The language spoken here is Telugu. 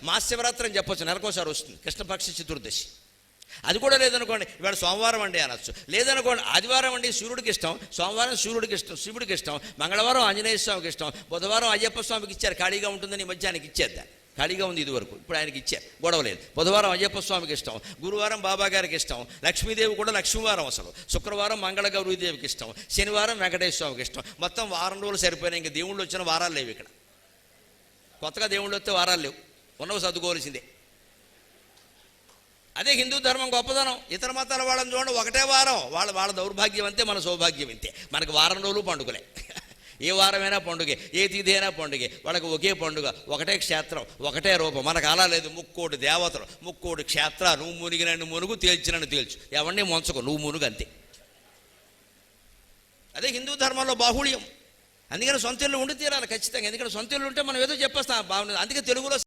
మహాశివరాత్రి అని చెప్పొచ్చు, నెలకోసారి వస్తుంది కృష్ణపక్ష చతుర్దశి. అది కూడా లేదనుకోండి, ఇవాళ సోమవారం అండి అనొచ్చు. లేదనుకోండి ఆదివారం అండి సూర్యుడికి ఇష్టం, సోమవారం సూర్యుడికి ఇష్టం, శివుడికి ఇష్టం, మంగళవారం ఆంజనేయ స్వామికి ఇష్టం, బుధవారం అయ్యప్ప స్వామికి ఇచ్చారు, ఖాళీగా ఉంటుందని ఈ మధ్య ఆయనకి ఇచ్చేద్దా, ఖాళీగా ఉంది ఇదివరకు, ఇప్పుడు ఆయనకి ఇచ్చారు, గొడవ లేదు. బుధవారం అయ్యప్ప స్వామికి ఇష్టం, గురువారం బాబా గారికి ఇష్టం, లక్ష్మీదేవి కూడా లక్ష్మీవారం అసలు, శుక్రవారం మంగళ గౌరీదేవికి ఇష్టం, శనివారం వెంకటేశ్వర స్వామికి ఇష్టం. మొత్తం వారం రోజులు సరిపోయినాయి. ఇంకా దేవుళ్ళు వచ్చిన వారాలు లేవు ఇక్కడ, కొత్తగా దేవుళ్ళు వస్తే వారాలు లేవు, ఉన్నవి సర్దుకోవాల్సిందే. అదే హిందూ ధర్మం గొప్పదనం. ఇతర మతాల వాళ్ళని చూడండి, ఒకటే వారం, వాళ్ళ దౌర్భాగ్యం అంతే, మన సౌభాగ్యం అంతే. మనకు వారం రోజులు పండుగలే, ఏ వారమైనా పండుగే, ఏ తిథి అయినా పండుగే, వాళ్ళకి ఒకే పండుగ, ఒకటే క్షేత్రం, ఒకటే రూపం. మనకు అలా లేదు, ముక్కోటి దేవతలు, ముక్కోటి క్షేత్ర, నువ్వు మునిగినన్ను మునుగు, తేల్చినన్ను తేల్చు, ఎవరిని మొంచకు, నువ్వు మునుగు అంతే. అదే హిందూ ధర్మంలో బాహుళ్యం. అందుకని సొంత ఇల్లు ఉండి తీరాలి ఖచ్చితంగా, ఎందుకంటే సొంత ఇల్లు ఉంటే మనం ఏదో చెప్పేస్తాం బాగుంది. అందుకే తెలుగులో